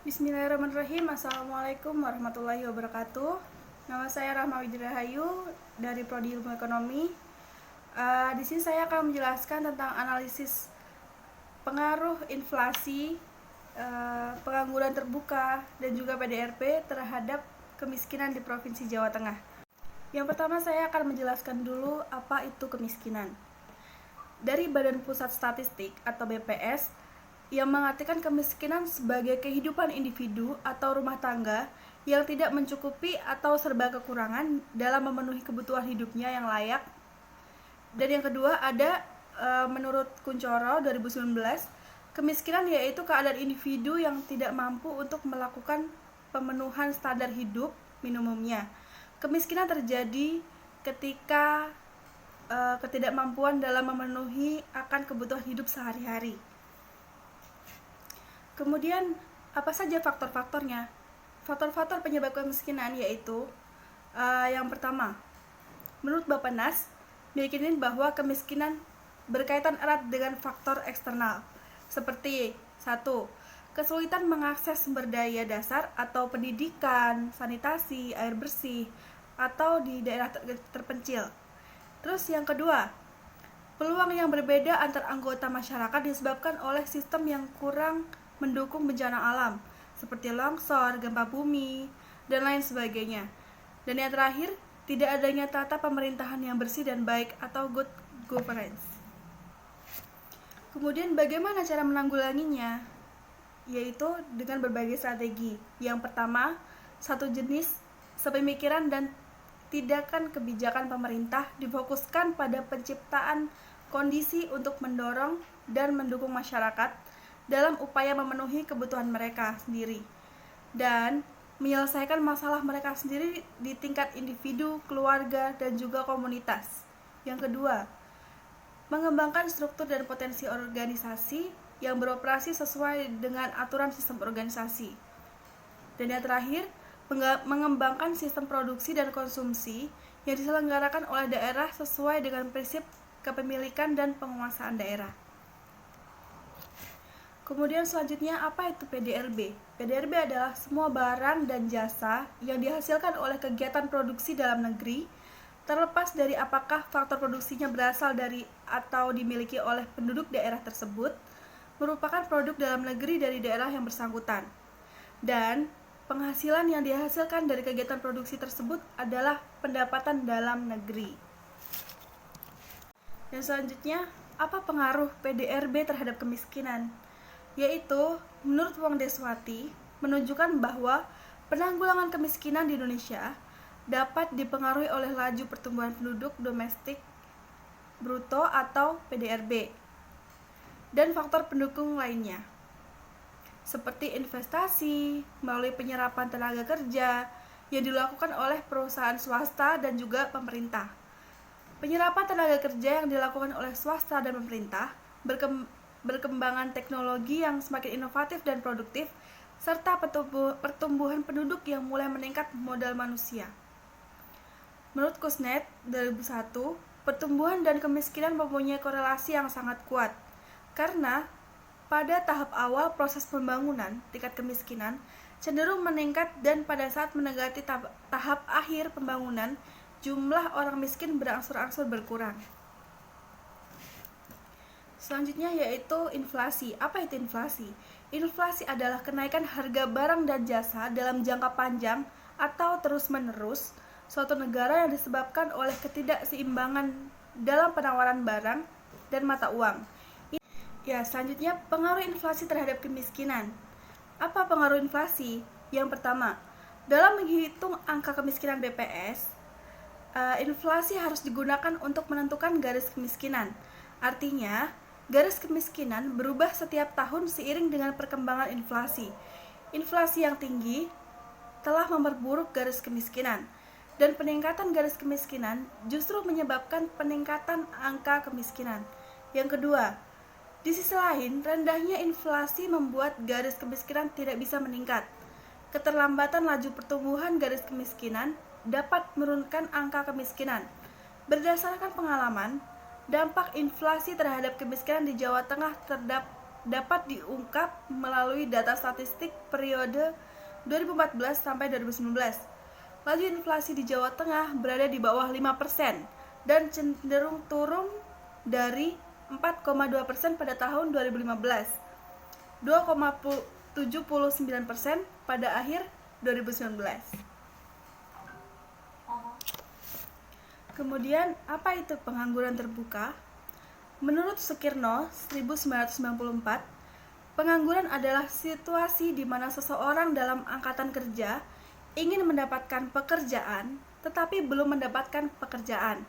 Bismillahirrahmanirrahim. Assalamualaikum warahmatullahi wabarakatuh. Nama saya Rahma Widrahayu dari Prodi Ilmu Ekonomi. Di sini saya akan menjelaskan tentang analisis pengaruh inflasi, pengangguran terbuka, dan juga PDRB terhadap kemiskinan di Provinsi Jawa Tengah. Yang pertama saya akan menjelaskan dulu apa itu kemiskinan. Dari Badan Pusat Statistik atau BPS, yang mengartikan kemiskinan sebagai kehidupan individu atau rumah tangga yang tidak mencukupi atau serba kekurangan dalam memenuhi kebutuhan hidupnya yang layak. Dan yang kedua ada menurut Kuncoro 2019, kemiskinan yaitu keadaan individu yang tidak mampu untuk melakukan pemenuhan standar hidup minimumnya. Kemiskinan terjadi ketika ketidakmampuan dalam memenuhi akan kebutuhan hidup sehari-hari. Kemudian, apa saja faktor-faktornya? Faktor-faktor penyebab kemiskinan yaitu yang pertama, menurut Bappenas, meyakini bahwa kemiskinan berkaitan erat dengan faktor eksternal, seperti 1. Kesulitan mengakses sumber daya dasar atau pendidikan, sanitasi, air bersih, atau di daerah terpencil. Terus yang kedua, peluang yang berbeda antar anggota masyarakat disebabkan oleh sistem yang kurang mendukung bencana alam seperti longsor, gempa bumi, dan lain sebagainya. Dan yang terakhir, tidak adanya tata pemerintahan yang bersih dan baik atau good governance. Kemudian bagaimana cara menanggulanginya? Yaitu dengan berbagai strategi. Yang pertama, satu jenis sepemikiran dan tindakan kebijakan pemerintah difokuskan pada penciptaan kondisi untuk mendorong dan mendukung masyarakat dalam upaya memenuhi kebutuhan mereka sendiri dan menyelesaikan masalah mereka sendiri di tingkat individu, keluarga, dan juga komunitas. Yang kedua, mengembangkan struktur dan potensi organisasi yang beroperasi sesuai dengan aturan sistem organisasi. Dan yang terakhir, mengembangkan sistem produksi dan konsumsi yang diselenggarakan oleh daerah sesuai dengan prinsip kepemilikan dan penguasaan daerah. Kemudian selanjutnya, apa itu PDRB? PDRB adalah semua barang dan jasa yang dihasilkan oleh kegiatan produksi dalam negeri, terlepas dari apakah faktor produksinya berasal dari atau dimiliki oleh penduduk daerah tersebut, merupakan produk dalam negeri dari daerah yang bersangkutan. Dan penghasilan yang dihasilkan dari kegiatan produksi tersebut adalah pendapatan dalam negeri. Dan selanjutnya, apa pengaruh PDRB terhadap kemiskinan? Yaitu, menurut Wong Deswati, menunjukkan bahwa penanggulangan kemiskinan di Indonesia dapat dipengaruhi oleh laju pertumbuhan penduduk domestik bruto atau PDRB dan faktor pendukung lainnya, seperti investasi melalui penyerapan tenaga kerja yang dilakukan oleh perusahaan swasta dan juga pemerintah. Penyerapan tenaga kerja yang dilakukan oleh swasta dan pemerintah, berkembangan teknologi yang semakin inovatif dan produktif, serta pertumbuhan penduduk yang mulai meningkat modal manusia. Menurut Kuznets 2001, pertumbuhan dan kemiskinan mempunyai korelasi yang sangat kuat, karena pada tahap awal proses pembangunan, tingkat kemiskinan cenderung meningkat dan pada saat mendekati tahap akhir pembangunan, jumlah orang miskin berangsur-angsur berkurang. Selanjutnya yaitu inflasi. Apa itu inflasi? Inflasi adalah kenaikan harga barang dan jasa dalam jangka panjang atau terus-menerus suatu negara yang disebabkan oleh ketidakseimbangan dalam penawaran barang dan mata uang. Ya, selanjutnya pengaruh inflasi terhadap kemiskinan. Apa pengaruh inflasi? Yang pertama, dalam menghitung angka kemiskinan BPS, inflasi harus digunakan untuk menentukan garis kemiskinan. Artinya, garis kemiskinan berubah setiap tahun seiring dengan perkembangan inflasi. Inflasi yang tinggi telah memperburuk garis kemiskinan, dan peningkatan garis kemiskinan justru menyebabkan peningkatan angka kemiskinan. Yang kedua, di sisi lain, rendahnya inflasi membuat garis kemiskinan tidak bisa meningkat. Keterlambatan laju pertumbuhan garis kemiskinan dapat menurunkan angka kemiskinan. Berdasarkan pengalaman, dampak inflasi terhadap kemiskinan di Jawa Tengah dapat diungkap melalui data statistik periode 2014 sampai 2019. Laju inflasi di Jawa Tengah berada di bawah 5% dan cenderung turun dari 4,2% pada tahun 2015, 2,79% pada akhir 2019. Kemudian, apa itu pengangguran terbuka? Menurut Sukirno 1994, pengangguran adalah situasi di mana seseorang dalam angkatan kerja ingin mendapatkan pekerjaan tetapi belum mendapatkan pekerjaan.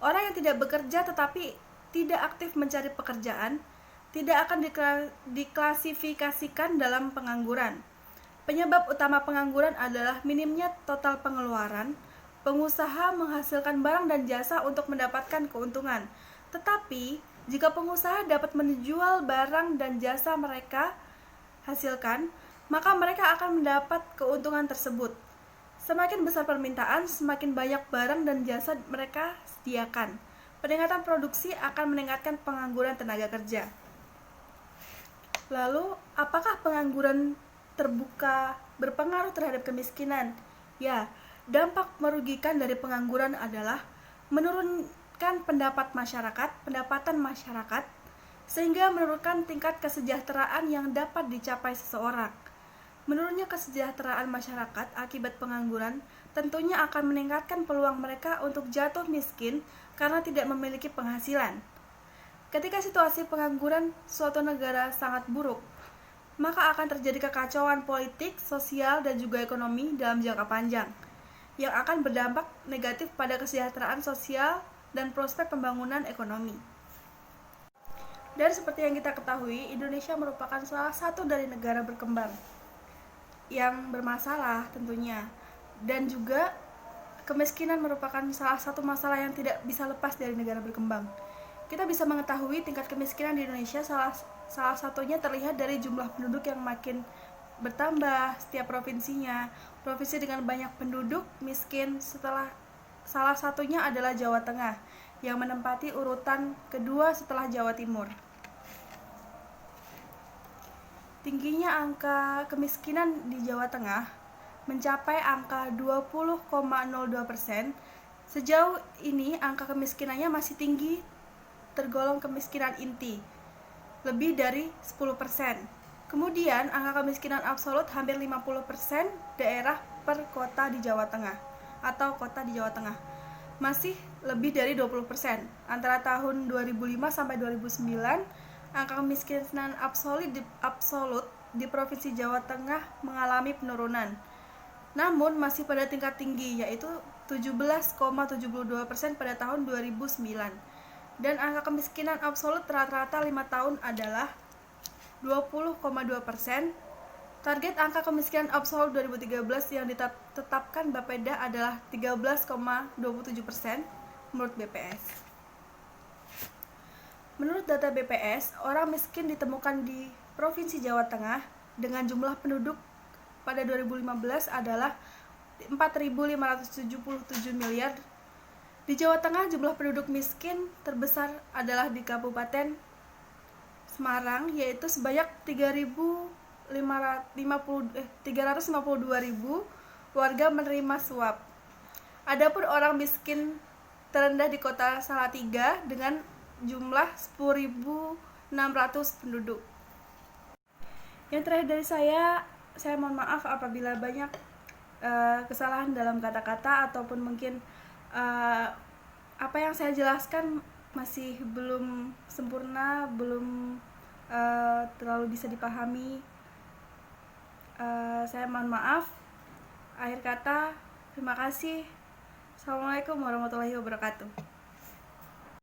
Orang yang tidak bekerja tetapi tidak aktif mencari pekerjaan tidak akan diklasifikasikan dalam pengangguran. Penyebab utama pengangguran adalah minimnya total pengeluaran. Pengusaha menghasilkan barang dan jasa untuk mendapatkan keuntungan. Tetapi, jika pengusaha dapat menjual barang dan jasa mereka hasilkan, maka mereka akan mendapat keuntungan tersebut. Semakin besar permintaan, semakin banyak barang dan jasa mereka sediakan. Peningkatan produksi akan meningkatkan pengangguran tenaga kerja. Lalu, apakah pengangguran terbuka berpengaruh terhadap kemiskinan? Ya, dampak merugikan dari pengangguran adalah menurunkan pendapatan masyarakat, sehingga menurunkan tingkat kesejahteraan yang dapat dicapai seseorang. Menurunnya kesejahteraan masyarakat akibat pengangguran tentunya akan meningkatkan peluang mereka untuk jatuh miskin karena tidak memiliki penghasilan. Ketika situasi pengangguran suatu negara sangat buruk, maka akan terjadi kekacauan politik, sosial, dan juga ekonomi dalam jangka panjang yang akan berdampak negatif pada kesejahteraan sosial dan prospek pembangunan ekonomi. Dan seperti yang kita ketahui, Indonesia merupakan salah satu dari negara berkembang yang bermasalah tentunya, dan juga kemiskinan merupakan salah satu masalah yang tidak bisa lepas dari negara berkembang. Kita bisa mengetahui tingkat kemiskinan di Indonesia salah satunya terlihat dari jumlah penduduk yang makin bertambah setiap provinsinya. Provinsi dengan banyak penduduk miskin salah satunya adalah Jawa Tengah yang menempati urutan kedua setelah Jawa Timur. Tingginya angka kemiskinan di Jawa Tengah mencapai angka 20,02%. Sejauh ini angka kemiskinannya masih tinggi, tergolong kemiskinan inti, lebih dari 10%. Kemudian angka kemiskinan absolut hampir 50% daerah per kota di Jawa Tengah atau kota di Jawa Tengah. Masih lebih dari 20%. Antara tahun 2005 sampai 2009, angka kemiskinan absolut di Provinsi Jawa Tengah mengalami penurunan. Namun masih pada tingkat tinggi, yaitu 17,72% pada tahun 2009. Dan angka kemiskinan absolut rata-rata 5 tahun adalah 20,2%. Target angka kemiskinan absolut 2013 yang ditetapkan Bapeda adalah 13,27% menurut BPS. Menurut data BPS, orang miskin ditemukan di Provinsi Jawa Tengah dengan jumlah penduduk pada 2015 adalah 4.577 miliar. Di Jawa Tengah, jumlah penduduk miskin terbesar adalah di Kabupaten Semarang, yaitu sebanyak 352.000 warga menerima suap. Adapun orang miskin terendah di Kota Salatiga dengan jumlah 10.600 penduduk. Yang terakhir dari saya mohon maaf apabila banyak kesalahan dalam kata-kata ataupun mungkin apa yang saya jelaskan masih belum sempurna, belum terlalu bisa dipahami. Saya mohon maaf. Akhir kata, terima kasih. Assalamualaikum warahmatullahi wabarakatuh.